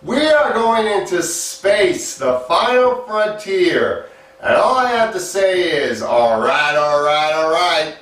We are going into space, the final frontier. And all I have to say is, alright, alright, alright.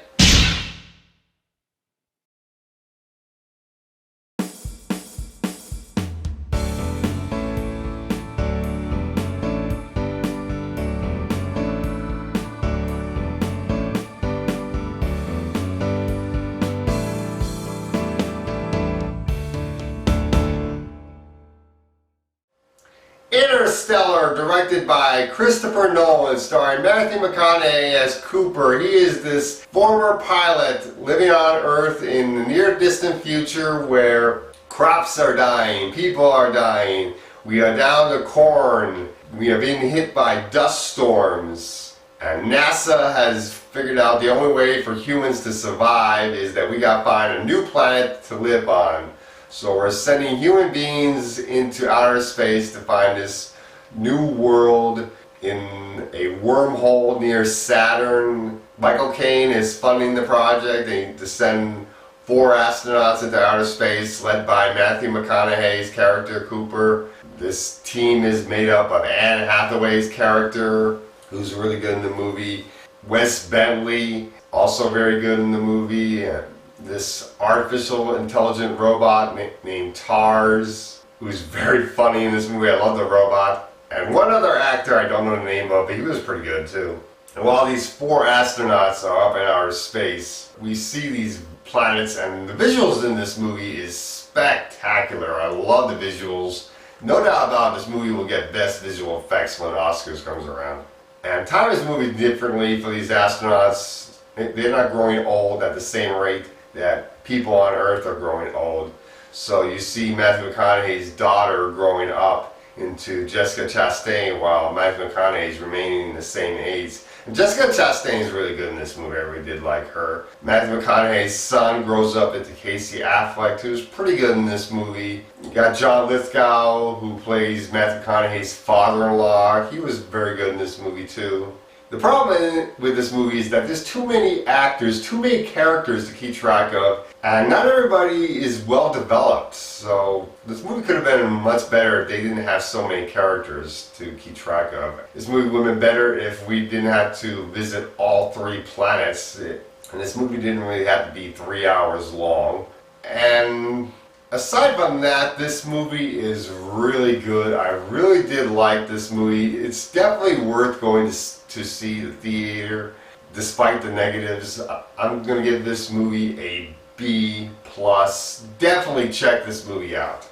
Interstellar, directed by Christopher Nolan, starring Matthew McConaughey as Cooper. He is this former pilot living on Earth in the near distant future where crops are dying, people are dying, we are down to corn, we are being hit by dust storms, and NASA has figured out the only way for humans to survive is that we gotta find a new planet to live on. So we're sending human beings into outer space to find this new world in a wormhole near Saturn. Michael Caine is funding the project to send 4 astronauts into outer space, led by Matthew McConaughey's character Cooper. This team is made up of Anne Hathaway's character, who's really good in the movie. Wes Bentley, also very good in the movie. This artificial intelligent robot named Tars, who's very funny in this movie. I love the robot. And one other actor I don't know the name of, but he was pretty good too. And while these 4 astronauts are up in outer space, we see these planets, and the visuals in this movie is spectacular. I love the visuals. No doubt about it, this movie will get best visual effects when the Oscars comes around. And time is moving differently for these astronauts. They're not growing old at the same rate that people on Earth are growing old. So you see Matthew McConaughey's daughter growing up into Jessica Chastain while Matthew McConaughey is remaining the same age. And Jessica Chastain is really good in this movie. I really did like her. Matthew McConaughey's son grows up into Casey Affleck, who's pretty good in this movie. You got John Lithgow, who plays Matthew McConaughey's father-in-law. He was very good in this movie too. The problem with this movie is that there's too many actors, too many characters to keep track of, and not everybody is well developed. So this movie could have been much better if they didn't have so many characters to keep track of. This movie would have been better if we didn't have to visit all 3 planets. And this movie didn't really have to be 3 hours long. And aside from that, this movie is really good. I really did like this movie. It's definitely worth going to see the theater, despite the negatives. I'm going to give this movie a B+. Definitely check this movie out.